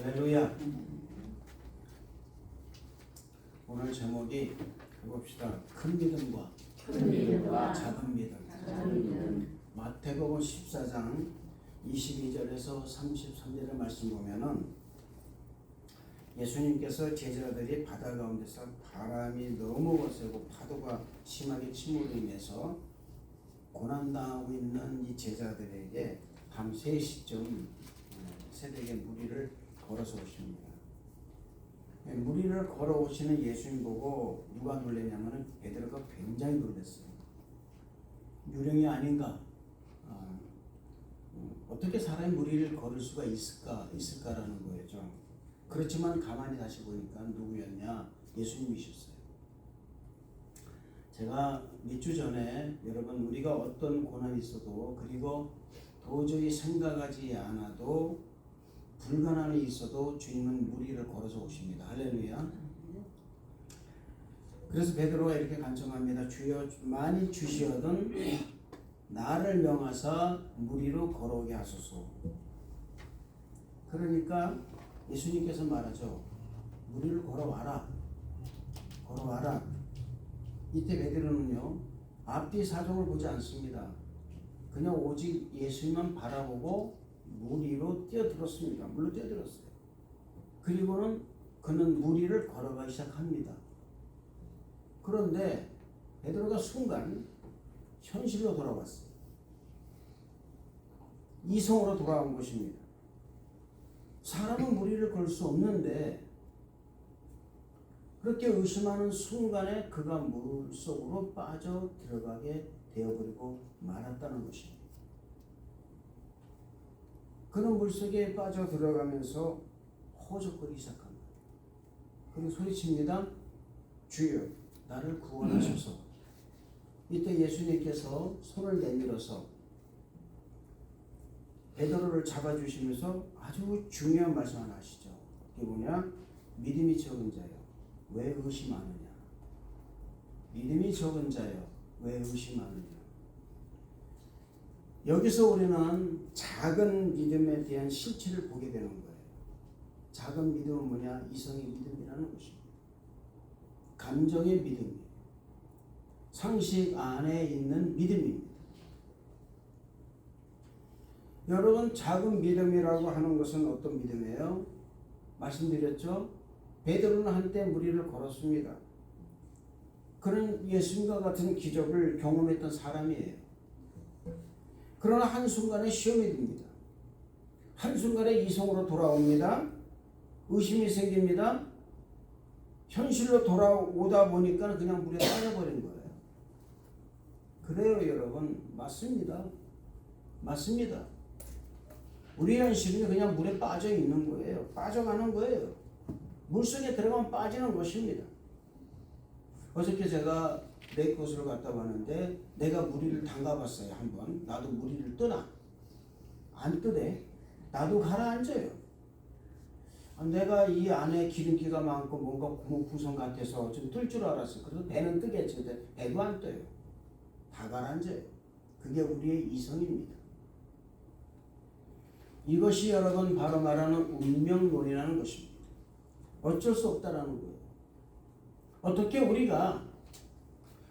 할렐루야. 오늘 제목이 해봅시다. 큰 믿음과 작은 믿음. 마태복음 14장 22절에서 33절의 말씀 보면은 예수님께서 제자들이 바다 가운데서 바람이 너무 거세고 파도가 심하게 침으로 인해서 고난당하고 있는 이 제자들에게 밤 3시쯤 새벽에 무리를 걸어서 오십니다. 무리를 걸어오시는 예수님 보고 누가 놀랐냐면 베드로가 굉장히 놀랐어요. 유령이 아닌가? 어떻게 사람이 무리를 걸을 수가 있을까라는 거죠. 그렇지만 가만히 다시 보니까 누구였냐? 예수님이셨어요. 제가 몇 주 전에 여러분 우리가 어떤 고난이 있어도 그리고 도저히 생각하지 않아도 불가능이 있어도 주님은 무리를 걸어서 오십니다. 할렐루야. 그래서 베드로가 이렇게 간청합니다. 주여 많이 주시어든 나를 명하사 무리로 걸어오게 하소서. 그러니까 예수님께서 말하죠. 무리를 걸어와라. 걸어와라. 이때 베드로는요. 앞뒤 사정을 보지 않습니다. 그냥 오직 예수님만 바라보고 무리로 뛰어들었습니다. 물로 뛰어들었어요. 그리고는 그는 무리를 걸어가기 시작합니다. 그런데 베드로가 순간 현실로 돌아왔어요. 이성으로 돌아온 것입니다. 사람은 무리를 걸 수 없는데 그렇게 의심하는 순간에 그가 물속으로 빠져 들어가게 되어버리고 말았다는 것입니다. 그는 물속에 빠져 들어가면서 호적거리기 시작합니다. 그리고 소리칩니다. 주여 나를 구원하소서. 이때 예수님께서 손을 내밀어서 베드로를 잡아주시면서 아주 중요한 말씀 하나 하시죠. 그게 뭐냐? 믿음이 적은 자여 왜 의심하느냐. 믿음이 적은 자여 왜 의심하느냐. 여기서 우리는 작은 믿음에 대한 실체를 보게 되는 거예요. 작은 믿음은 뭐냐? 이성의 믿음이라는 것입니다. 감정의 믿음이에요. 상식 안에 있는 믿음입니다. 여러분 작은 믿음이라고 하는 것은 어떤 믿음이에요? 말씀드렸죠? 베드로는 한때 무리를 걸었습니다. 그는 예수님과 같은 기적을 경험했던 사람이에요. 그러나 한순간에 시험이 듭니다. 한순간에 이성으로 돌아옵니다. 의심이 생깁니다. 현실로 돌아오다 보니까 그냥 물에 빠져버린 거예요. 그래요 여러분. 맞습니다. 맞습니다. 우리 현실은 그냥 물에 빠져 있는 거예요. 빠져가는 거예요. 물속에 들어가면 빠지는 것입니다. 어저께 제가 레이코스를 갔다 왔는데 내가 무리를 담가봤어요. 한번. 나도 무리를 뜨나? 안 뜨네. 나도 가라앉아요. 내가 이 안에 기름기가 많고 뭔가 구멍풍선 같아서 좀 뜰 줄 알았어요. 그래서 배는 뜨겠지. 근데 배도 안 떠요. 다 가라앉아요. 그게 우리의 이성입니다. 이것이 여러분 바로 말하는 운명론이라는 것입니다. 어쩔 수 없다라는 거예요. 어떻게 우리가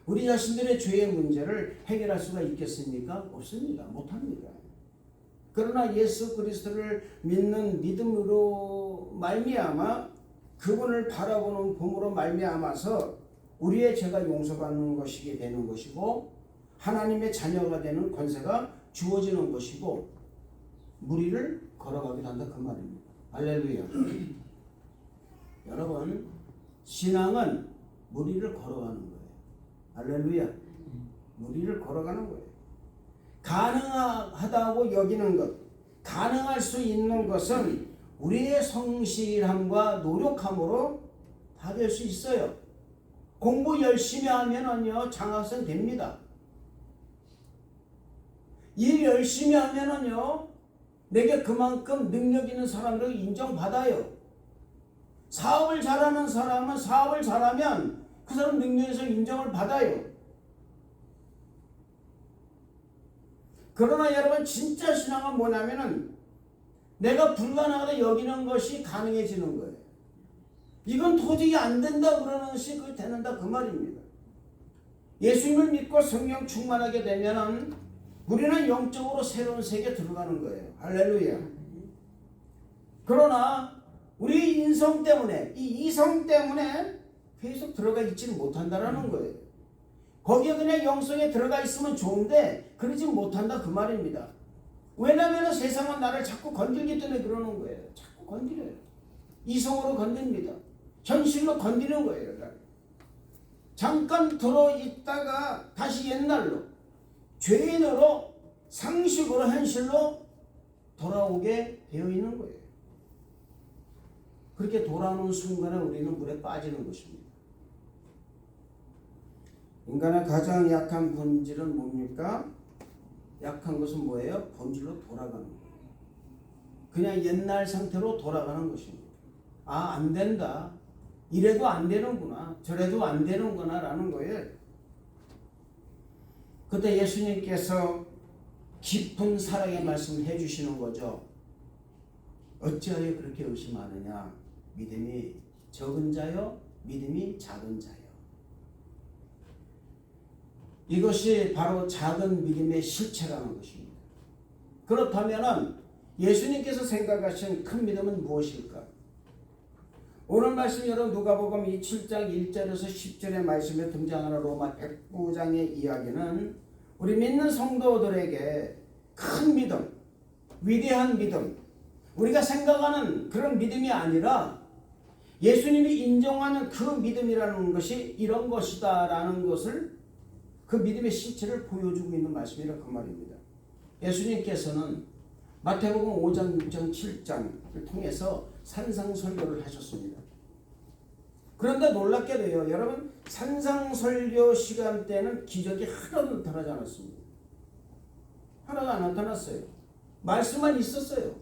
우리 자신들의 죄의 문제를 해결할 수가 있겠습니까? 없습니다. 못합니다. 그러나 예수 그리스도를 믿는 믿음으로 말미암아 그분을 바라보는 봄으로 말미암아서 우리의 죄가 용서받는 것이게 되는 것이고 하나님의 자녀가 되는 권세가 주어지는 것이고 무리를 걸어가기도 한다 그 말입니다. 할렐루야. 여러분 신앙은 무리를 걸어가는 거예요. 할렐루야. 무리를 걸어가는 거예요. 가능하다고 여기는 것, 가능할 수 있는 것은 우리의 성실함과 노력함으로 다 될 수 있어요. 공부 열심히 하면은요 장학생 됩니다. 일 열심히 하면은요 내게 그만큼 능력 있는 사람들을 인정받아요. 사업을 잘하는 사람은 사업을 잘하면 그 사람 능력에서 인정을 받아요. 그러나 여러분 진짜 신앙은 뭐냐면은 내가 불가능하다 여기는 것이 가능해지는 거예요. 이건 도저히 안 된다 그러는 것이 그 되는다 그 말입니다. 예수님을 믿고 성령 충만하게 되면은 우리는 영적으로 새로운 세계에 들어가는 거예요. 할렐루야. 그러나 우리 인성 때문에 이 이성 때문에 계속 들어가 있지는 못한다라는 거예요. 거기에 그냥 영성에 들어가 있으면 좋은데 그러지 못한다 그 말입니다. 왜냐하면 세상은 나를 자꾸 건들기 때문에 그러는 거예요. 자꾸 건드려요. 이성으로 건듭니다. 현실로 건드리는 거예요. 잠깐 들어있다가 다시 옛날로 죄인으로 상식으로 현실로 돌아오게 되어 있는 거예요. 그렇게 돌아오는 순간에 우리는 물에 빠지는 것입니다. 인간의 가장 약한 본질은 뭡니까? 약한 것은 뭐예요? 본질로 돌아가는 거예요. 그냥 옛날 상태로 돌아가는 것입니다. 아, 안 된다. 이래도 안 되는구나. 저래도 안 되는구나 라는 거예요. 그때 예수님께서 깊은 사랑의 말씀을 해주시는 거죠. 어찌하여 그렇게 의심하느냐? 믿음이 적은 자요, 믿음이 작은 자요. 이것이 바로 작은 믿음의 실체라는 것입니다. 그렇다면 예수님께서 생각하신 큰 믿음은 무엇일까? 오늘 말씀 여러분 누가복음 7장 1절에서 10절의 말씀에 등장하는 로마 109장의 이야기는 우리 믿는 성도들에게 큰 믿음, 위대한 믿음, 우리가 생각하는 그런 믿음이 아니라 예수님이 인정하는 그 믿음이라는 것이 이런 것이다라는 것을 그 믿음의 실체를 보여주고 있는 말씀이라 그 말입니다. 예수님께서는 마태복음 5장, 6장, 7장을 통해서 산상설교를 하셨습니다. 그런데 놀랍게도요, 여러분 산상설교 시간 때는 기적이 하나도 나타나지 않았습니다. 하나도 안 나타났어요. 말씀만 있었어요.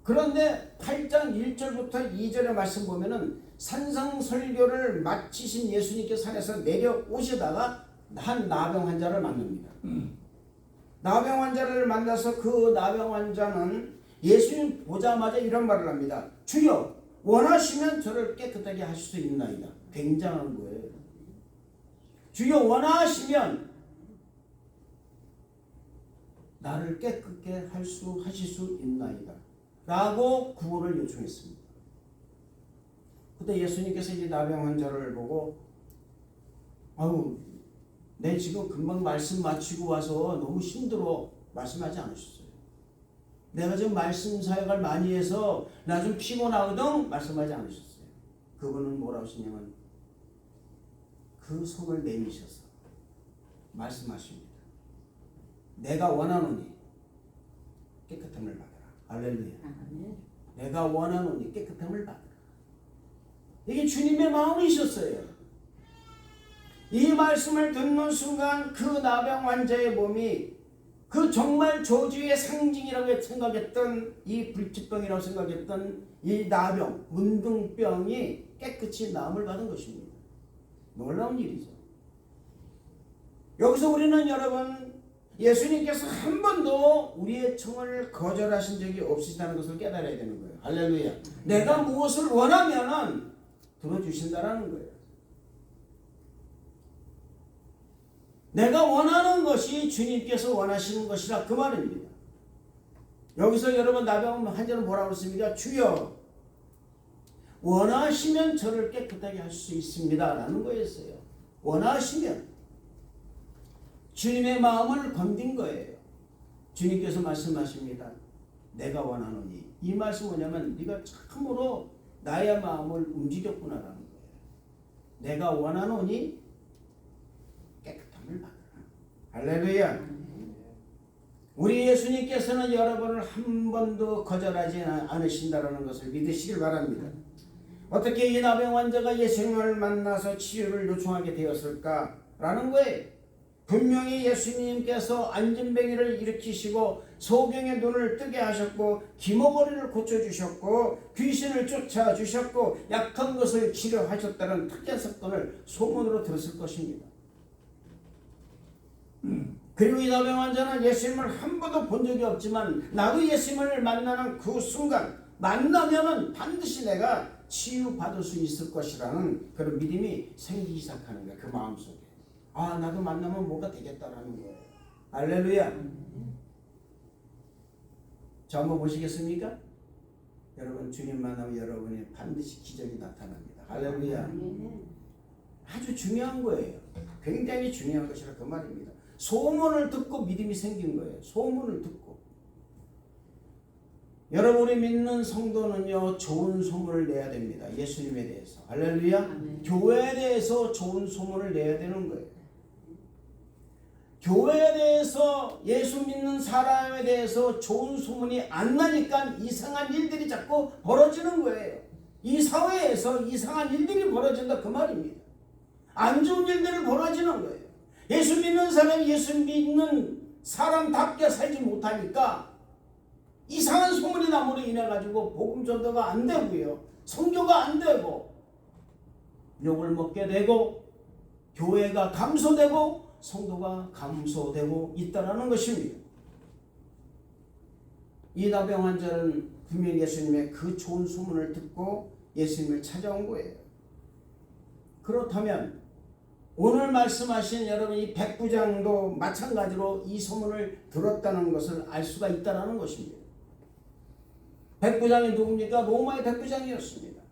그런데 8장 1절부터 2절의 말씀 보면은 산상설교를 마치신 예수님께서 산에서 내려오시다가 한 나병 환자를 만납니다. 나병 환자를 만나서 그 나병 환자는 예수님 보자마자 이런 말을 합니다. 주여 원하시면 저를 깨끗하게 하실 수 있나이다. 굉장한 거예요. 주여 원하시면 나를 깨끗게 하실 수 있나이다. 라고 구호를 요청했습니다. 그때 예수님께서 이 나병 환자를 보고 아유 내 지금 금방 말씀 마치고 와서 너무 힘들어 말씀하지 않으셨어요. 내가 지금 말씀 사역을 많이 해서 나 좀 피곤하거든 말씀하지 않으셨어요. 그분은 뭐라고 하시냐면 그 손을 내미셔서 말씀하십니다. 내가 원하노니 깨끗함을 받아라. 할렐루야. 내가 원하노니 깨끗함을 받아라. 이게 주님의 마음이셨어요. 이 말씀을 듣는 순간 그 나병 환자의 몸이 그 정말 저주의 상징이라고 생각했던 이 불치병이라고 생각했던 이 나병, 문둥병이 깨끗이 나음을 받은 것입니다. 놀라운 일이죠. 여기서 우리는 여러분 예수님께서 한 번도 우리의 청을 거절하신 적이 없으시다는 것을 깨달아야 되는 거예요. 할렐루야. 내가 무엇을 원하면은 들어주신다라는 거예요. 내가 원하는 것이 주님께서 원하시는 것이라 그 말입니다. 여기서 여러분 나병 환자는 뭐라고 했습니까? 주여 원하시면 저를 깨끗하게 할 수 있습니다 라는 거였어요. 원하시면 주님의 마음을 건든 거예요. 주님께서 말씀하십니다. 내가 원하노니. 이 말씀 뭐냐면 네가 참으로 나의 마음을 움직였구나라는 거예요. 내가 원하노니 깨끗함을 받으라. 할렐루야. 우리 예수님께서는 여러분을 한 번도 거절하지 않으신다는 것을 믿으시길 바랍니다. 어떻게 이 나병 환자가 예수님을 만나서 치유를 요청하게 되었을까라는 거예요. 분명히 예수님께서 안진뱅이를 일으키시고 소경의 눈을 뜨게 하셨고 기머거리를 고쳐주셨고 귀신을 쫓아주셨고 약한 것을 치료하셨다는 특이한 사건을 소문으로 들었을 것입니다. 그리고 이 나병 환자는 예수님을 한 번도 본 적이 없지만 나도 예수님을 만나는 그 순간 만나면은 반드시 내가 치유받을 수 있을 것이라는 그런 믿음이 생기기 시작하는 거야. 그 마음속에. 아, 나도 만나면 뭐가 되겠다라는 거예요. 할렐루야. 저 한번 보시겠습니까? 여러분, 주님 만나면 여러분이 반드시 기적이 나타납니다. 할렐루야. 아주 중요한 거예요. 굉장히 중요한 것이라 그 말입니다. 소문을 듣고 믿음이 생긴 거예요. 소문을 듣고. 여러분이 믿는 성도는요, 좋은 소문을 내야 됩니다. 예수님에 대해서. 할렐루야. 교회에 대해서 좋은 소문을 내야 되는 거예요. 교회에 대해서, 예수 믿는 사람에 대해서 좋은 소문이 안 나니까 이상한 일들이 자꾸 벌어지는 거예요. 이 사회에서 이상한 일들이 벌어진다 그 말입니다. 안 좋은 일들이 벌어지는 거예요. 예수 믿는 사람이 예수 믿는 사람답게 살지 못하니까 이상한 소문이 남으로 인해 가지고 복음 전도가 안 되고요, 선교가 안 되고, 욕을 먹게 되고, 교회가 감소되고, 성도가 감소되고 있다라는 것입니다. 이 나병 환자는 분명히 예수님의 그 좋은 소문을 듣고 예수님을 찾아온 거예요. 그렇다면 오늘 말씀하신 여러분 이 백부장도 마찬가지로 이 소문을 들었다는 것을 알 수가 있다는 것입니다. 백부장이 누굽니까? 로마의 백부장이었습니다.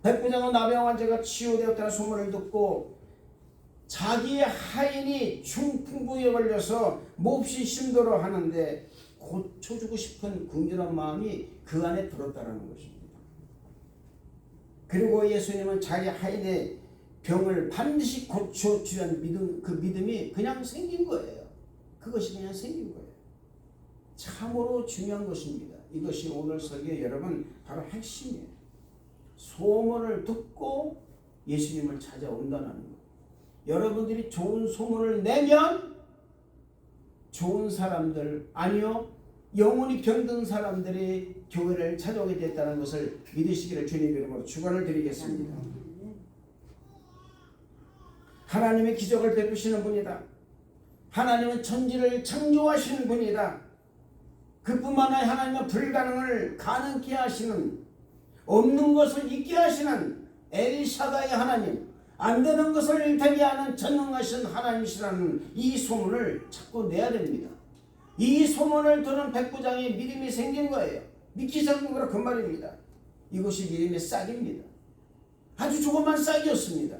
백부장은 나병 환자가 치유되었다는 소문을 듣고 자기의 하인이 중풍부에 걸려서 몹시 힘들어 하는데 고쳐주고 싶은 긍휼한 마음이 그 안에 들었다는 것입니다. 그리고 예수님은 자기 하인의 병을 반드시 고쳐주려는 믿음, 그 믿음이 그냥 생긴 거예요. 그것이 그냥 생긴 거예요. 참으로 중요한 것입니다. 이것이 오늘 설교 여러분 바로 핵심이에요. 소문을 듣고 예수님을 찾아온다는 것. 여러분들이 좋은 소문을 내면 좋은 사람들, 아니요, 영혼이 병든 사람들이 교회를 찾아오게 됐다는 것을 믿으시기를 주님 이름으로 축원을 드리겠습니다. 하나님의 기적을 베푸시는 분이다. 하나님은 천지를 창조하시는 분이다. 그뿐만 아니라 하나님은 불가능을 가능케 하시는, 없는 것을 있게 하시는 엘샤다의 하나님, 안 되는 것을 일되게 하는 전능하신 하나님이시라는 이 소문을 자꾸 내야 됩니다. 이 소문을 들은 백부장이 믿음이 생긴 거예요. 믿기 시작한 거라 그 말입니다. 이것이 믿음의 싹입니다. 아주 조그만 싹이었습니다.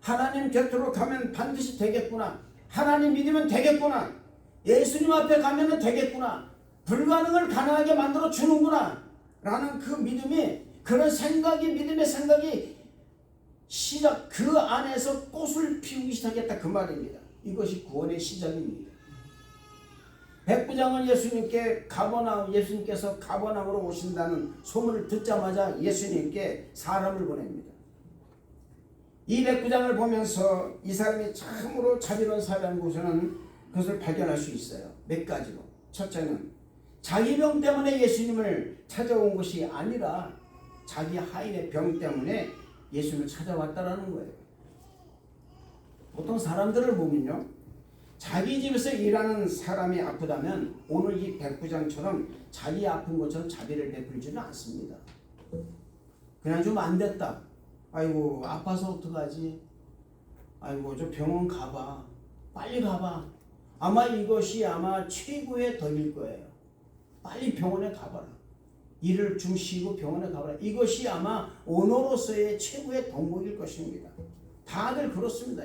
하나님 곁으로 가면 반드시 되겠구나. 하나님 믿으면 되겠구나. 예수님 앞에 가면 되겠구나. 불가능을 가능하게 만들어 주는구나 라는 그 믿음이, 그런 생각이, 믿음의 생각이 시작, 그 안에서 꽃을 피우기 시작했다 그 말입니다. 이것이 구원의 시작입니다. 백부장은 예수님께서 가버나움으로 오신다는 소문을 듣자마자 예수님께 사람을 보냅니다. 이 백부장을 보면서 이 사람이 참으로 자비로운 사람인 곳에는 그것을 발견할 수 있어요. 몇 가지로. 첫째는 자기 병 때문에 예수님을 찾아온 것이 아니라 자기 하인의 병 때문에 예수님을 찾아왔다라는 거예요. 보통 사람들을 보면요, 자기 집에서 일하는 사람이 아프다면 오늘 이 백부장처럼 자기 아픈 것처럼 자비를 베풀지는 않습니다. 그냥 좀 안 됐다. 아이고 아파서 어떡하지? 아이고 저 병원 가봐. 빨리 가봐. 아마 이것이 아마 최고의 덕일 거예요. 빨리 병원에 가봐라. 일을 좀 쉬고 병원에 가봐라. 이것이 아마 오너로서의 최고의 덕목일 것입니다. 다들 그렇습니다.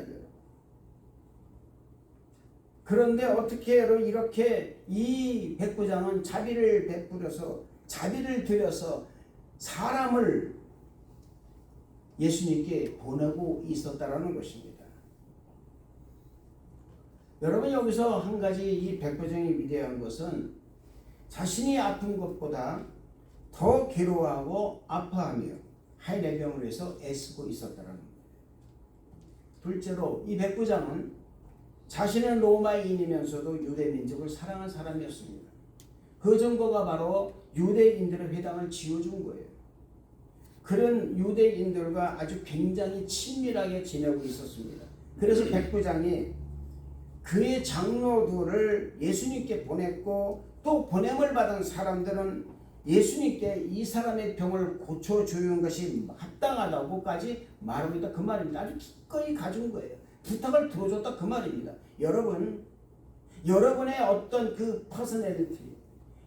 그런데 어떻게 이렇게 이 백부장은 자비를 베풀어서, 자비를 들여서 사람을 예수님께 보내고 있었다라는 것입니다. 여러분, 여기서 한 가지 이 백부장이 위대한 것은 자신이 아픈 것보다 더 괴로워하고 아파하며 하인의 병을 위해서 애쓰고 있었다는 겁니다. 둘째로 이 백부장은 자신은 로마인이면서도 유대 민족을 사랑한 사람이었습니다. 그 증거가 바로 유대인들의 회당을 지어준 거예요. 그런 유대인들과 아주 굉장히 친밀하게 지내고 있었습니다. 그래서 백부장이 그의 장로들을 예수님께 보냈고 또 보냄을 받은 사람들은 예수님께 이 사람의 병을 고쳐주는 것이 합당하다고까지 말하고 있다 그 말입니다. 아주 기꺼이 가진 거예요. 부탁을 들어줬다 그 말입니다. 여러분의 어떤 그 퍼스널리티,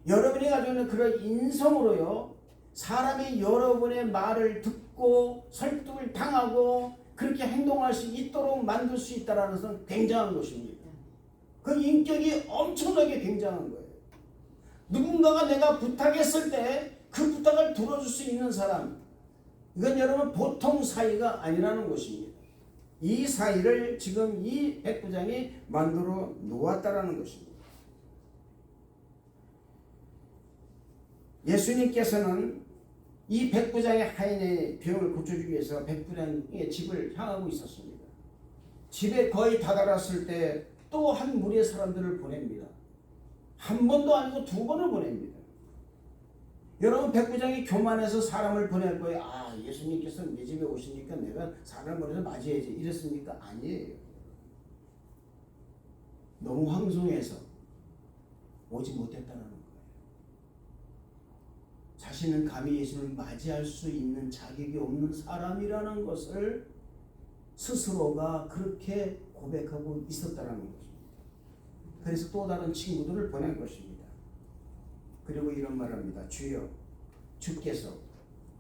여러분이 가지고 있는 그런 인성으로요, 사람이 여러분의 말을 듣고 설득을 당하고 그렇게 행동할 수 있도록 만들 수 있다는 것은 굉장한 것입니다. 그 인격이 엄청나게 굉장한 거예요. 누군가가 내가 부탁했을 때 그 부탁을 들어줄 수 있는 사람, 이건 여러분 보통 사이가 아니라는 것입니다. 이 사이를 지금 이 백부장이 만들어 놓았다라는 것입니다. 예수님께서는 이 백부장의 하인의 병을 고쳐주기 위해서 백부장의 집을 향하고 있었습니다. 집에 거의 다다랐을 때 또 한 무리의 사람들을 보냅니다. 한 번도 아니고 두 번을 보냅니다. 여러분 백부장이 교만해서 사람을 보낼 거예요. 아, 예수님께서 내 집에 오시니까 내가 사람을 보내서 맞이해야지 이랬습니까? 아니에요. 너무 황송해서 오지 못했다는 거예요. 자신은 감히 예수님을 맞이할 수 있는 자격이 없는 사람이라는 것을 스스로가 그렇게 고백하고 있었다는 것입니다. 그래서 또 다른 친구들을 보낸 것입니다. 그리고 이런 말을 합니다. 주여, 주께서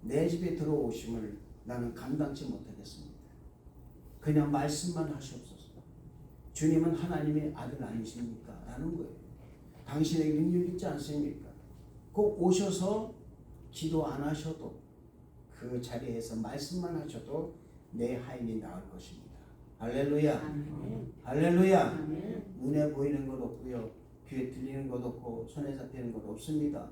내 집에 들어오심을 나는 감당치 못하겠습니다. 그냥 말씀만 하시옵소서. 주님은 하나님의 아들 아니십니까? 라는 거예요. 당신에게 능력 있지 않습니까? 꼭 오셔서 기도 안 하셔도 그 자리에서 말씀만 하셔도 내 하인이 나을 것입니다. 할렐루야. 아멘. 할렐루야. 아멘. 눈에 보이는 것 없고요. 귀에 들리는 것 없고 손에 잡히는 것 없습니다.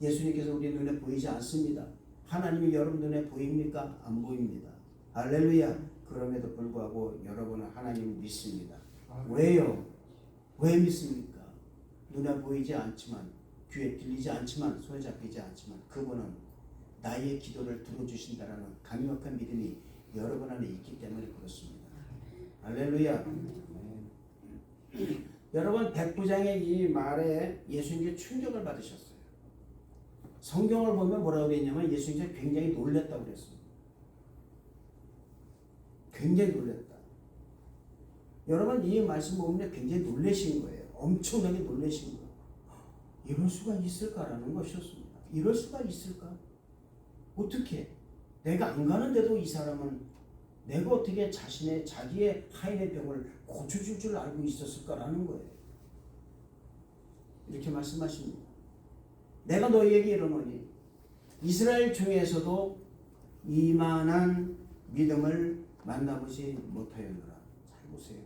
예수님께서 우리 눈에 보이지 않습니다. 하나님이 여러분 눈에 보입니까? 안 보입니다. 할렐루야. 그럼에도 불구하고 여러분은 하나님을 믿습니다. 왜요? 왜 믿습니까? 눈에 보이지 않지만, 귀에 들리지 않지만, 손에 잡히지 않지만 그분은 나의 기도를 들어주신다라는 강력한 믿음이 여러분 안에 있기 때문에 그렇습니다. 할렐루야. 여러분 백부장의 이 말에 예수님께 충격을 받으셨어요. 성경을 보면 뭐라고 되어 있냐면 예수님께서 굉장히 놀랐다고 그랬습니다. 굉장히 놀랐다. 여러분 이 말씀 보면 굉장히 놀라신 거예요. 엄청나게 놀라신 거예요. 이럴 수가 있을까라는 것이었습니다. 이럴 수가 있을까? 어떻게? 내가 안 가는데도 이 사람은 내가 어떻게 자기의 하인의 병을 고쳐줄 줄 알고 있었을까라는 거예요. 이렇게 말씀하십니다. 내가 너희에게 이르노니 이스라엘 중에서도 이만한 믿음을 만나보지 못하였노라. 잘 보세요.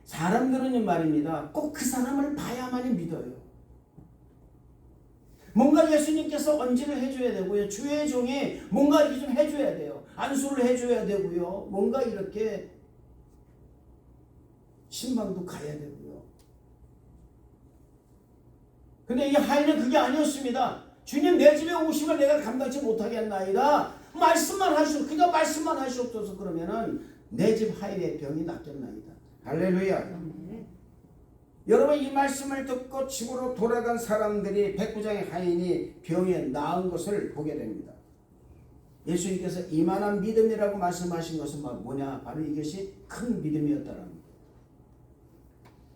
사람들은 말입니다. 꼭 그 사람을 봐야만이 믿어요. 뭔가 예수님께서 언지를 해줘야 되고요. 주의 종이 뭔가 이렇게 좀 해줘야 돼요. 안수를 해줘야 되고요. 뭔가 이렇게 신방도 가야 되고요. 근데 이 하인은 그게 아니었습니다. 주님 내 집에 오시면 내가 감당치 못하겠나이다. 말씀만 하시오. 그냥 말씀만 하시옵소서. 그러면은 내 집 하인의 병이 낫겠나이다. 할렐루야. 여러분 이 말씀을 듣고 집으로 돌아간 사람들이 백부장의 하인이 병에 나은 것을 보게 됩니다. 예수님께서 이만한 믿음이라고 말씀하신 것은 뭐냐? 바로 이것이 큰 믿음이었다는 겁니다.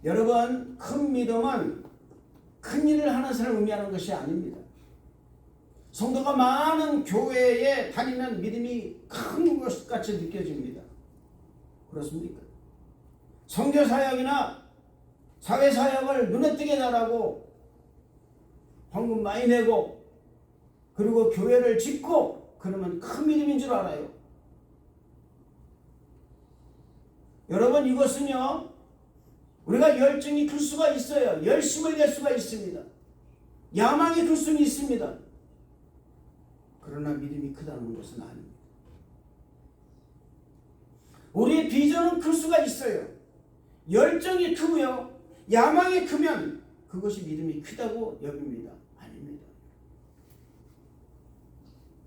여러분 큰 믿음은 큰 일을 하는 사람을 의미하는 것이 아닙니다. 성도가 많은 교회에 다니면 믿음이 큰 것 같이 느껴집니다. 그렇습니까? 선교사역이나 사회사역을 눈에 띄게 잘하고 헌금 많이 내고 그리고 교회를 짓고 그러면 큰 믿음인 줄 알아요. 여러분 이것은요 우리가 열정이 클 수가 있어요. 열심을 낼 수가 있습니다. 야망이 클 수는 있습니다. 그러나 믿음이 크다는 것은 아닙니다. 우리의 비전은 클 수가 있어요. 열정이 크고요 야망이 크면 그것이 믿음이 크다고 여깁니다. 아닙니다.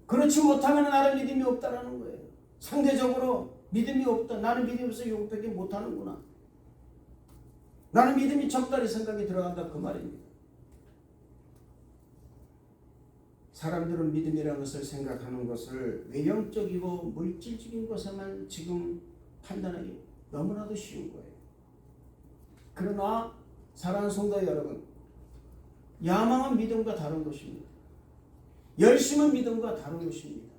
그렇지 못하면 나는 믿음이 없다라는 거예요. 상대적으로 믿음이 없다. 나는 믿음이 없어 이것밖에 못하는구나. 나는 믿음이 적다리 생각이 들어간다 그 말입니다. 사람들은 믿음이라는 것을 생각하는 것을 외형적이고 물질적인 것에만 지금 판단하기 너무나도 쉬운 거예요. 그러나 사랑하는 성도 여러분, 야망은 믿음과 다른 것입니다. 열심은 믿음과 다른 것입니다.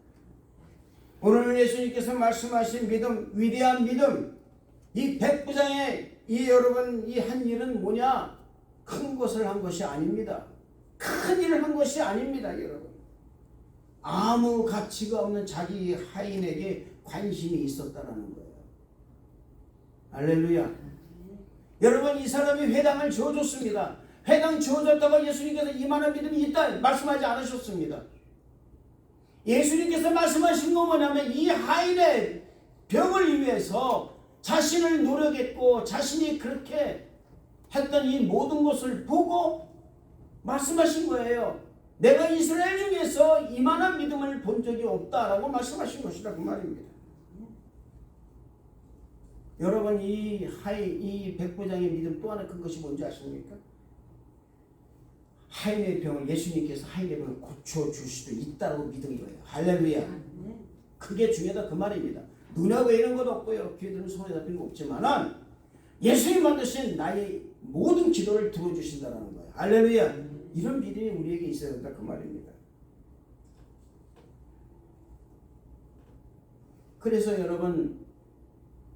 오늘 예수님께서 말씀하신 믿음, 위대한 믿음, 이 백부장의 이 여러분 이 한 일은 뭐냐? 큰 것을 한 것이 아닙니다. 큰 일을 한 것이 아닙니다, 여러분. 아무 가치가 없는 자기 하인에게 관심이 있었다라는 거예요. 할렐루야. 여러분, 이 사람이 회당을 지어줬습니다. 회당 지어줬다고 예수님께서 이만한 믿음이 있다 말씀하지 않으셨습니다. 예수님께서 말씀하신 건 뭐냐면 이 하인의 병을 위해서 자신을 노력했고 자신이 그렇게 했던 이 모든 것을 보고 말씀하신 거예요. 내가 이스라엘 중에서 이만한 믿음을 본 적이 없다라고 말씀하신 것이라 그 말입니다. 여러분, 이 백부장의 믿음 또 하나 큰 것이 뭔지 아십니까? 하인의 병을 예수님께서 하인의 병을 고쳐줄 수도 있다고 믿은 거예요. 할렐루야. 그게 중요하다 그 말입니다. 눈에 보이는 것 없고요, 귀에 들은 소리 잡히는 거 없지만은 예수님 만드신 나의 모든 기도를 들어주신다는 거예요. 할렐루야. 이런 믿음이 우리에게 있어야 된다 그 말입니다. 그래서 여러분,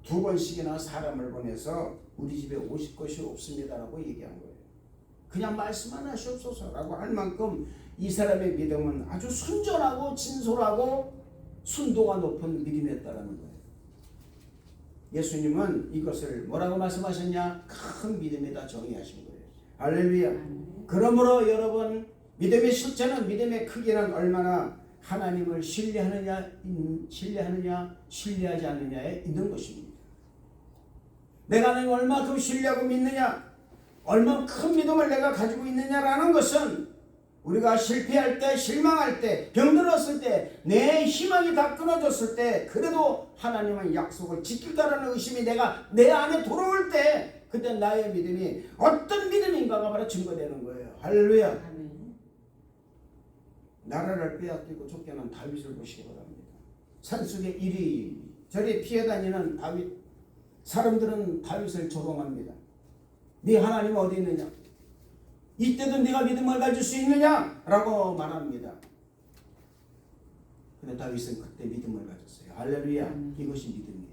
2번씩이나 사람을 보내서 우리 집에 오실 것이 없습니다라고 얘기한 거예요. 그냥 말씀만 하시옵소서라고 할 만큼 이 사람의 믿음은 아주 순전하고 진솔하고 순도가 높은 믿음이었다라는 거예요. 예수님은 이것을 뭐라고 말씀하셨냐? 큰 믿음이다 정의하신 거예요. 할렐루야. 그러므로 여러분, 믿음의 실체는, 믿음의 크기는 얼마나 하나님을 신뢰하느냐 신뢰하지 않느냐에 있는 것입니다. 내가 하나님을 얼마큼 신뢰하고 믿느냐, 얼마나 큰 믿음을 내가 가지고 있느냐라는 것은 우리가 실패할 때, 실망할 때, 병들었을 때, 내 희망이 다 끊어졌을 때 그래도 하나님은 약속을 지킬까라는 의심이 내가 내 안에 돌아올 때 그때 나의 믿음이 어떤 믿음인가가 바로 증거되는 거예요. 할렐루야. 나라를 빼앗기고 쫓겨난 다윗을 보시기 바랍니다. 산속에 이리저리 피해 다니는 다윗, 사람들은 다윗을 조롱합니다. 네 하나님 어디 있느냐? 이때도 네가 믿음을 가질 수 있느냐? 라고 말합니다. 근데 다윗은 그때 믿음을 가졌어요. 할렐루야. 이것이 믿음이에요.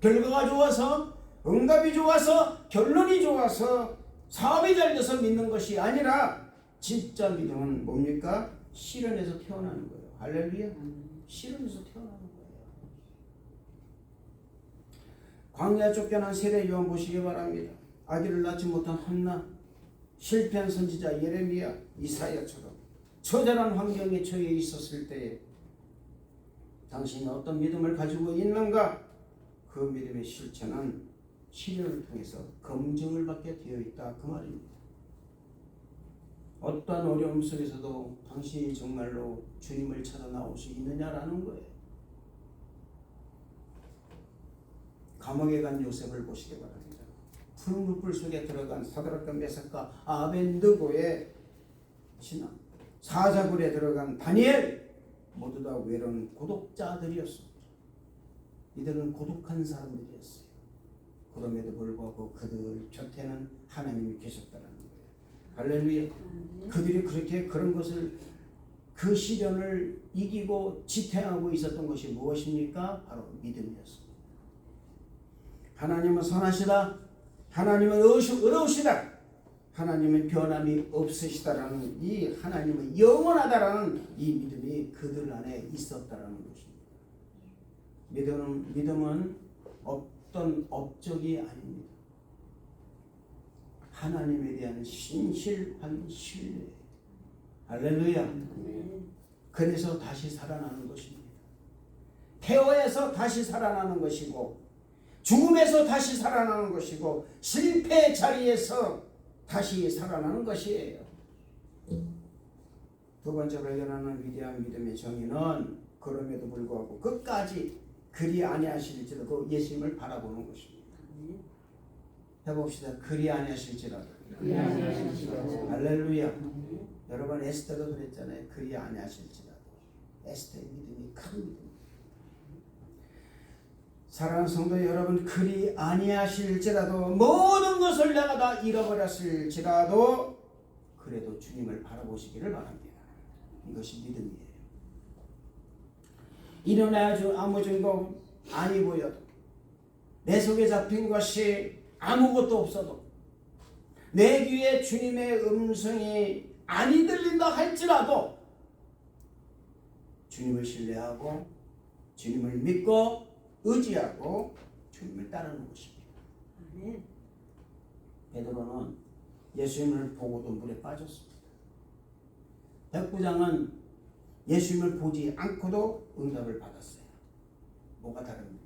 결과가 좋아서, 응답이 좋아서, 결론이 좋아서, 사업이 잘 돼서 믿는 것이 아니라 진짜 믿음은 뭡니까? 시련에서 태어나는 거예요. 할렐루야. 시련에서 태어나는 거예요. 광야 쫓겨난 세례 요한 보시기 바랍니다. 아기를 낳지 못한 한나, 실패한 선지자 예레미야, 이사야처럼 처절한 환경에 처해 있었을 때에 당신이 어떤 믿음을 가지고 있는가? 그 믿음의 실체는 시련을 통해서 검증을 받게 되어 있다 그 말입니다. 어떠한 어려움 속에서도 당신이 정말로 주님을 찾아 나올 수 있느냐라는 거예요. 감옥에 간 요셉을 보시기 바랍니다. 푸른 불 속에 들어간 사드락과 메삭과 아벤느고의 신앙, 사자굴에 들어간 다니엘, 모두 다 외로운 고독자들이었습니다. 이들은 고독한 사람들이었어요. 그럼에도 불구하고 그들 곁에는 하나님이 계셨다는 거예요. 할렐루야. 그들이 그렇게 그런 것을, 그 시련을 이기고 지탱하고 있었던 것이 무엇입니까? 바로 믿음이었습니다. 하나님은 선하시다, 하나님은 의로우시다, 하나님은 변함이 없으시다라는 이 하나님은 영원하다라는 이 믿음이 그들 안에 있었다라는 것입니다. 믿음은 어떤 업적이 아닙니다. 하나님에 대한 신실한 신뢰. 할렐루야. 그래서 다시 살아나는 것입니다. 태어에서 다시 살아나는 것이고, 죽음에서 다시 살아나는 것이고, 실패의 자리에서 다시 살아나는 것이에요. 두 번째 발견하는 위대한 믿음의 정의는 그럼에도 불구하고 끝까지 그리 아니하실지라도 예수님을 바라보는 것입니다. 해봅시다. 그리 아니하실지라도. 그리 아니하실지라도. 할렐루야. 여러분 에스더도 그랬잖아요. 그리 아니하실지라도. 에스더의 믿음이 큰 믿음. 사랑하는 성도 여러분, 그리 아니하실지라도 모든 것을 내가 다 잃어버렸을지라도 그래도 주님을 바라보시기를 바랍니다. 이것이 믿음이에요. 이는 아무 증거 아니 보여도 내 속에 잡힌 것이 아무것도 없어도 내 귀에 주님의 음성이 아니 들린다 할지라도 주님을 신뢰하고 주님을 믿고 의지하고 주님을 따르는 것입니다. 아멘. 베드로는 예수님을 보고도 물에 빠졌습니다. 백부장은 예수님을 보지 않고도 응답을 받았어요. 뭐가 다릅니까?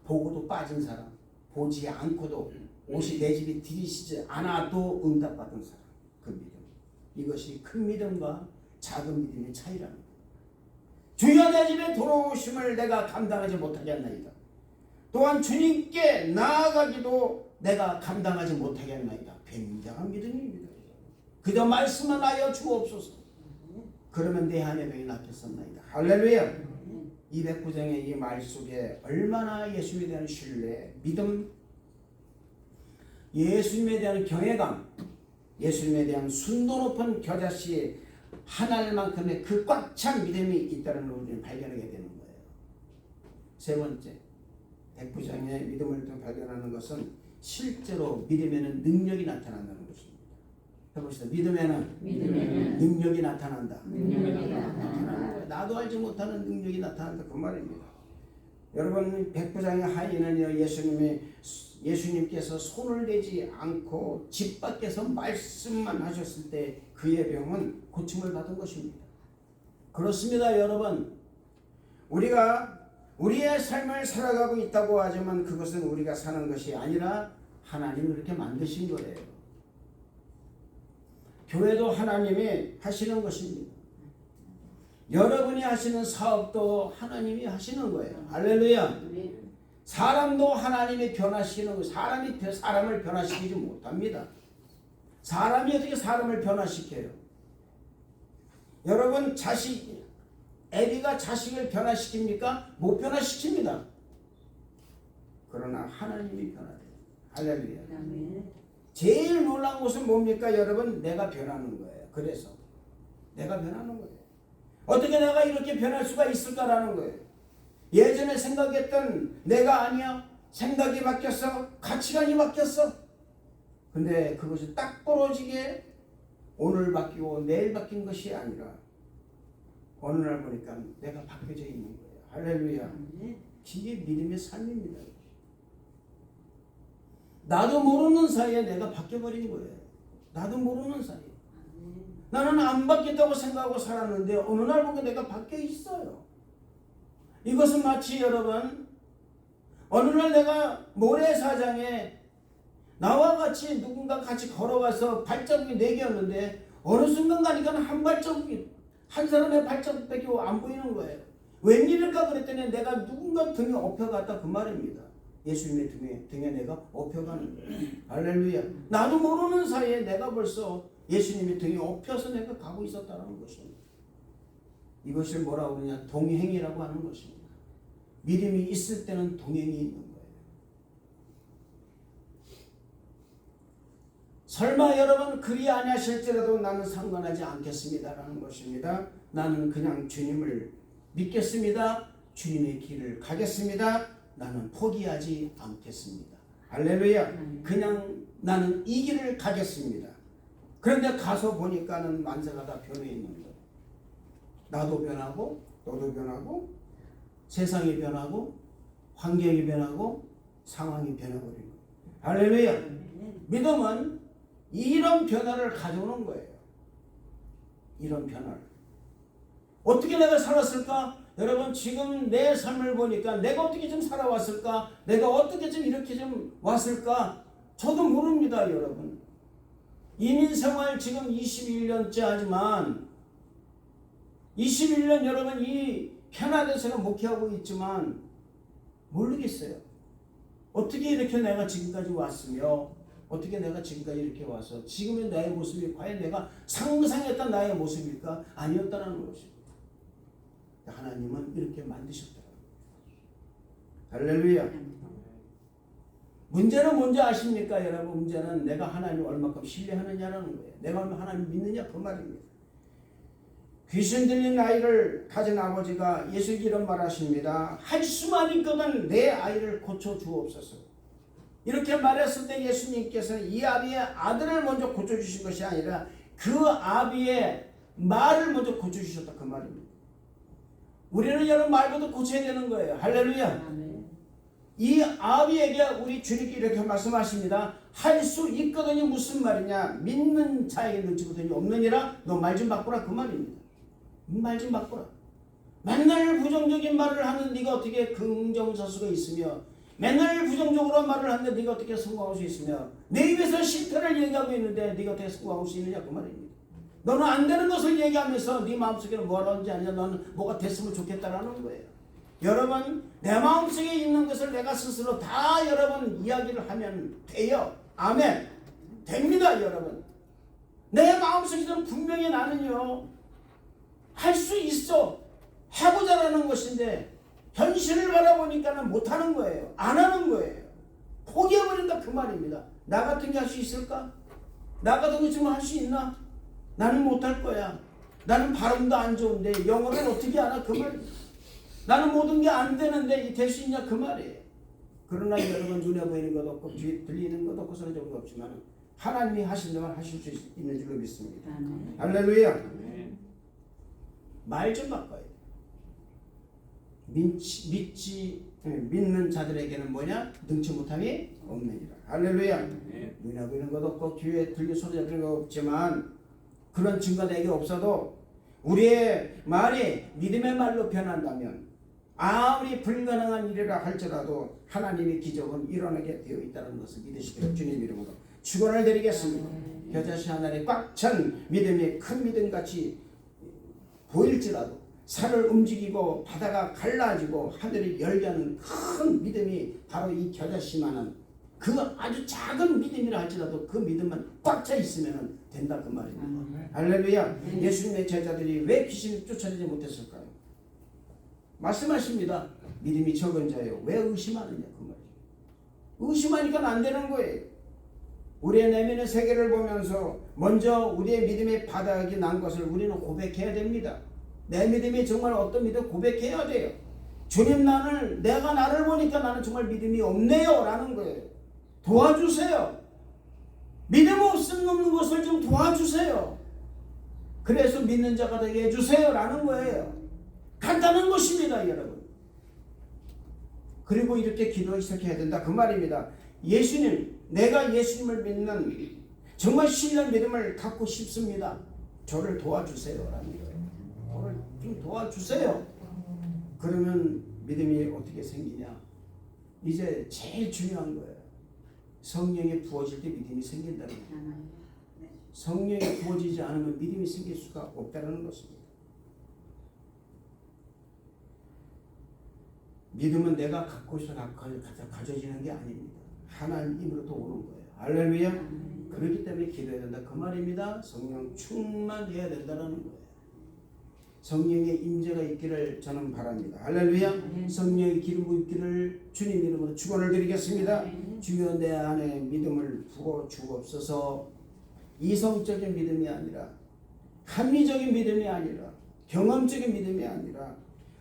보고도 빠진 사람, 보지 않고도 옷이 내 집에 들이시지 않아도 응답받은 사람, 그 믿음. 이것이 큰 믿음과 작은 믿음의 차이라는 거예요. 주여 내 집에 돌아오심을 내가 감당하지 못하겠나이다. 또한 주님께 나아가기도 내가 감당하지 못하겠나이다. 굉장한 믿음입니다. 그저 말씀만 하여 주옵소서. 그러면 내 한 해병이 낫겠었나이다. 할렐루야. 이 백부장의 이 말 속에 얼마나 예수님에 대한 신뢰, 믿음, 예수님에 대한 경외감, 예수님에 대한 순도 높은 겨자씨의 하나님만큼의 그 꽉 찬 믿음이 있다는 걸 우리는 발견하게 되는 거예요. 세 번째, 백부장의 믿음을 또 발견하는 것은 실제로 믿음에는 능력이 나타난다는 것입니다. 해봅시다. 믿음에는 능력이 나타난다. 나도 알지 못하는 능력이 나타난다. 그 말입니다. 여러분, 백부장의 하인은요, 예수님께서 손을 대지 않고 집 밖에서 말씀만 하셨을 때 그의 병은 고침을 받은 것입니다. 그렇습니다, 여러분. 우리가 우리의 삶을 살아가고 있다고 하지만 그것은 우리가 사는 것이 아니라 하나님이 그렇게 만드신 거예요. 교회도 하나님이 하시는 것입니다. 여러분이 하시는 사업도 하나님이 하시는 거예요. 할렐루야. 사람도 하나님이 변화시키는 거예요. 사람이 사람을 변화시키지 못합니다. 사람이 어떻게 사람을 변화시켜요? 여러분, 애비가 자식을 변화시킵니까? 못 변화시킵니다. 그러나 하나님이 변화돼요. 할렐루야. 제일 놀라운 것은 뭡니까, 여러분? 내가 변하는 거예요. 그래서 내가 변하는 거예요. 어떻게 내가 이렇게 변할 수가 있을까라는 거예요. 예전에 생각했던 내가 아니야. 생각이 바뀌었어. 가치관이 바뀌었어. 근데 그것이 딱 부러지게 오늘 바뀌고 내일 바뀐 것이 아니라 어느 날 보니까 내가 바뀌어져 있는 거예요. 할렐루야. 이게 믿음의 삶입니다. 나도 모르는 사이에 내가 바뀌어버린 거예요. 나도 모르는 사이에. 나는 안 바뀌었다고 생각하고 살았는데 어느 날 보니까 내가 바뀌어 있어요. 이것은 마치 여러분, 어느 날 내가 모래사장에 나와 같이 누군가 같이 걸어가서 발자국이 4개였는데 어느 순간 가니까 한 사람의 발자국밖에 안 보이는 거예요. 웬일일까 그랬더니 내가 누군가 등에 업혀갔다 그 말입니다. 예수님의 등에 내가 업혀가는 거예요. 할렐루야. 나도 모르는 사이에 내가 벌써 예수님의 등에 업혀서 내가 가고 있었다는 것입니다. 이것을 뭐라고 그러냐? 동행이라고 하는 것입니다. 믿음이 있을 때는 동행이 있는 거예요. 설마 여러분 그리 아니하실지라도 나는 상관하지 않겠습니다라는 것입니다. 나는 그냥 주님을 믿겠습니다. 주님의 길을 가겠습니다. 나는 포기하지 않겠습니다. 할렐루야. 그냥 나는 이 길을 가겠습니다. 그런데 가서 보니까는 만사가 다 변해 있는 거예요. 나도 변하고 너도 변하고 세상이 변하고 환경이 변하고 상황이 변해버리는 거예요. 할렐루야. 믿음은 이런 변화를 가져오는 거예요. 이런 변화를. 어떻게 내가 살았을까? 여러분, 지금 내 삶을 보니까 내가 어떻게 좀 살아왔을까? 내가 어떻게 좀 이렇게 좀 왔을까? 저도 모릅니다, 여러분. 이민생활 지금 21년째 하지만 21년 여러분 이 캐나다에서는 목회하고 있지만 모르겠어요. 어떻게 이렇게 내가 지금까지 왔으며 어떻게 내가 지금까지 이렇게 와서 지금의 나의 모습이 과연 내가 상상했던 나의 모습일까? 아니었다는 것입니다. 하나님은 이렇게 만드셨더라고요. 할렐루야. 문제는 뭔지 아십니까 여러분? 문제는 내가 하나님을 얼마큼 신뢰하느냐라는 거예요. 내가 얼마나 하나님을 믿느냐 그 말입니다. 귀신 들린 아이를 가진 아버지가 예수께 이런 말 하십니다. 할 수만 있거든 내 아이를 고쳐주옵소서. 이렇게 말했을 때 예수님께서는 이 아비의 아들을 먼저 고쳐주신 것이 아니라 그 아비의 말을 먼저 고쳐주셨다 그 말입니다. 우리는 여러분 말부터 고쳐야 되는 거예요. 할렐루야. 이 아비에게 우리 주님께 이렇게 말씀하십니다. 할 수 있거든요. 무슨 말이냐? 믿는 자에게 능치 못하니 없느니라. 너 말 좀 바꾸라 그 말입니다. 말 좀 바꾸라. 맨날 부정적인 말을 하는 네가 어떻게 긍정사수가 있으며 맨날 부정적으로 말을 하는데 네가 어떻게 성공할 수 있으며 내 입에서 실패를 얘기하고 있는데 네가 어떻게 성공할 수 있느냐 그 말입니다. 너는 안 되는 것을 얘기하면서 네 마음속에는 뭐라는지 아니냐 너는 뭐가 됐으면 좋겠다라는 거예요. 여러분 내 마음속에 있는 것을 내가 스스로 다 여러분 이야기를 하면 돼요. 아멘. 됩니다 여러분. 내 마음속에는 분명히 나는요 할 수 있어 해보자라는 것인데 현실을 바라보니까는 못하는 거예요. 안 하는 거예요. 포기해버린다 그 말입니다. 나 같은 게 할 수 있을까? 나 같은 게 정말 할 수 있나? 나는 못할 거야. 나는 발음도 안 좋은데 영어를 어떻게 하나 그 말입니다. 나는 모든 게 안 되는데 될 수 있냐 그 말이에요. 그러나 여러분 눈에 보이는 것도 없고 귀에 들리는 것도 없고 소리 적은 것 없지만 하나님이 하신다면 하실 수 있는 줄로 믿습니다. 할렐루야. 말 좀 바꿔요. 믿는 자들에게는 뭐냐? 능치 못함이 없느니라. 할렐루야. 눈에 보이는 것도 없고 귀에 들리 소리 들리는 것 없지만 그런 증거가 내게 없어도 우리의 말이 믿음의 말로 변한다면 아무리 불가능한 일이라 할지라도 하나님의 기적은 일어나게 되어 있다는 것을 믿으시기를 주님 이름으로 축원을 드리겠습니다. 겨자씨 하나에 꽉 찬 믿음이 큰 믿음같이 보일지라도 산을 움직이고 바다가 갈라지고 하늘이 열게 하는 큰 믿음이 바로 이 겨자씨만한 그 아주 작은 믿음이라 할지라도 그 믿음만 꽉 차 있으면 된다 그 말입니다. 할렐루야. 예수님의 제자들이 왜 귀신을 쫓아내지 못했을까요? 말씀하십니다. 믿음이 적은 자요 왜 의심하느냐 그 말이에요. 의심하니까 안 되는 거예요. 우리의 내면의 세계를 보면서 먼저 우리의 믿음의 바닥이 난 것을 우리는 고백해야 됩니다. 내 믿음이 정말 어떤 믿음 고백해야 돼요. 주님 내가 나를 보니까 나는 정말 믿음이 없네요 라는 거예요. 도와주세요. 믿음 없는 것을 좀 도와주세요. 그래서 믿는 자가 되게 해주세요 라는 거예요. 간단한 것입니다 여러분. 그리고 이렇게 기도 시작해야 된다 그 말입니다. 내가 예수님을 믿는 정말 신뢰한 믿음을 갖고 싶습니다. 저를 도와주세요 라는 거예요. 저를 좀 도와주세요. 그러면 믿음이 어떻게 생기냐? 이제 제일 중요한 거예요. 성령이 부어질 때 믿음이 생긴다는 거예요. 성령이 부어지지 않으면 믿음이 생길 수가 없다는 것입니다. 믿음은 내가 갖고 있어 가져지는 게 아닙니다. 하나님 힘으로부터 오는 거예요. 할렐루야. 그렇기 때문에 기도해야 된다 그 말입니다. 성령 충만해야 된다는 거예요. 성령의 임재가 있기를 저는 바랍니다. 할렐루야. 성령의 기름 부기를 주님 이름으로 축원을 드리겠습니다. 주여 내 안에 믿음을 부어 주옵소서. 이성적인 믿음이 아니라 합리적인 믿음이 아니라 경험적인 믿음이 아니라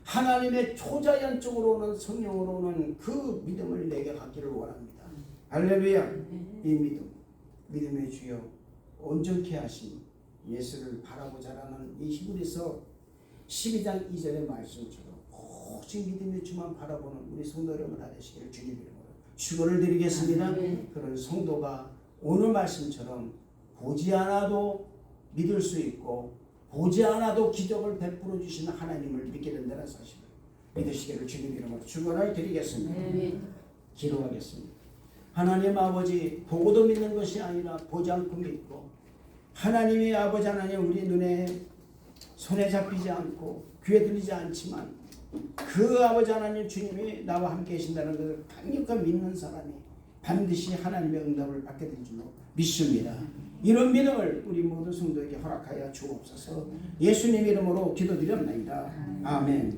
하나님의 초자연적으로 오는 성령으로 오는 그 믿음을 내게 갖기를 원합니다. 할렐루야. 이 믿음의 주여 온전케 하신 예수를 바라보자라는 이 히브리서 12장 2절의 말씀처럼 오직 믿음의 주만 바라보는 우리 성도 여러분 다 되시기를 주님 이름으로 축원을 드리겠습니다. 그런 성도가 오늘 말씀처럼 보지 않아도 믿을 수 있고 보지 않아도 기적을 베풀어 주시는 하나님을 믿게 된다는 사실을 믿으시기를 주님 이름으로 축원을 드리겠습니다. 기도하겠습니다. 하나님 아버지, 보고도 믿는 것이 아니라 보지 않고 믿고 하나님의 아버지 하나님 우리 눈에 손에 잡히지 않고 귀에 들리지 않지만 그 아버지 하나님 주님이 나와 함께 계신다는 것을 강력하게 믿는 사람이 반드시 하나님의 응답을 받게 될 줄로 믿습니다. 이런 믿음을 우리 모든 성도에게 허락하여 주옵소서. 예수님 이름으로 기도드렸나이다. 아멘.